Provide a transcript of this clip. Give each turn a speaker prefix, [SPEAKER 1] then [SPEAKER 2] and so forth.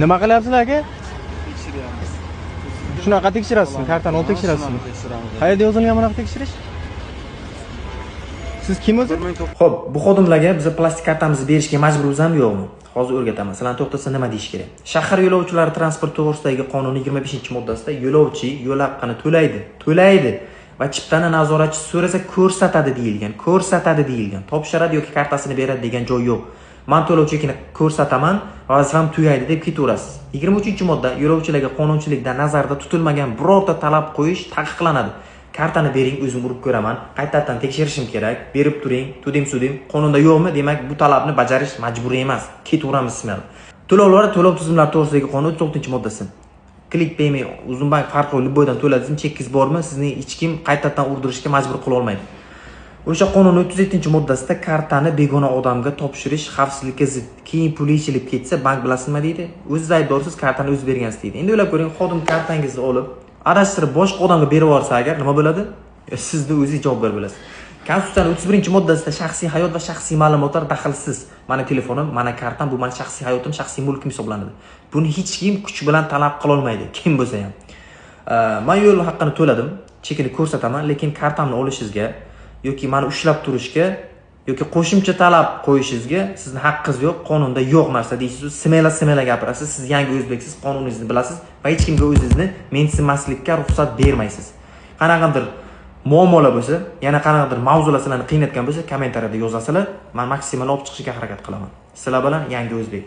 [SPEAKER 1] Nima qilyapsizlar aka?
[SPEAKER 2] Tekshiryapmiz.
[SPEAKER 1] Shunaqa tekshirasiz, kartani ol tekshirasiz. Qayerda yozilgan bunaqa tekshirish? Siz kim o'zi?
[SPEAKER 3] Xo'p, bu xodimlarga biz plastik kartamizni berishga majburzami yo'qmi? Hozir o'rgataman. Sizlarni to'xtasa nima deyish kerak? Shahar yo'lovchilari transport to'g'risidagi qonun 25-moddasida yo'lovchi yo'l haqqini to'laydi va chiptani nazoratchi so'rasa ko'rsatadi deyilgan. Topshiradi yoki kartasini beradi degan joy yo'q. Men to'lovchini ko'rsataman, vazifam tugaydi deb ketaverasiz. 23-modda yo'lovchilarga qonunchilikda nazarda tutilmagan birorta talab qo'yish taqiqlanadi. Kartani bering, o'zim urib ko'raman, qaytadan tekshirishim kerak, berib turing, tudim, qonunda yo'qmi? Demak, bu talabni bajarish majburiy emas. Ketaveramiz sizlar. To'lovlar to'lov tizimlari to'g'risidagi qonun 34-moddasi. Click payment, Uzunbank farqli boydan to'ladingiz, chekkingiz bormi? Sizni hech kim qaytadan urdirishga majbur qila olmaydi. O'sha qonun 37-moddasida kartani begona odamga topshirish xavfsizlikka zid. Keyin pul yechilib ketsa, bank bilasizmi deydi. O'zingiz aybdorsiz, kartani o'zingiz bergansiz deydi. Endi o'ylab ko'ring, xodim kartangizni olib, adashtirib boshqa odamga berib yuborsa agar nima bo'ladi? Sizni o'zingiz javobgar bo'lasiz. Konstitutsiyaning 31-moddasida shaxsiy hayot va shaxsiy ma'lumotlar daxlsiz. Mana telefonim, mana kartam, bu meni shaxsiy hayotim, shaxsiy mulkim hisoblanadi. Buni hech kim kuch bilan talab qila olmaydi, kim bo'lsa ham. Men yo'l haqqini to'ladim, chekini ko'rsataman, lekin kartamni olishingizga yoki meni ushlab turishga yoki qo'shimcha talab qo'yishingizga sizning haqqingiz yo'q, qonunda yo'q narsa deysiz. Simela gapirasiz. Siz yangi o'zbeksiz, qonuningizni bilasiz va hech kimga o'zingizni mensimaslikka ruxsat bermaysiz. Qanaqadir muammolar bo'lsa, yana qanaqadir mavzular sizlarni qiynatgan bo'lsa, kommentariyada yozasizlar. Men maksimal olib chiqishga harakat qilaman. Sizlar bilan yangi o'zbek.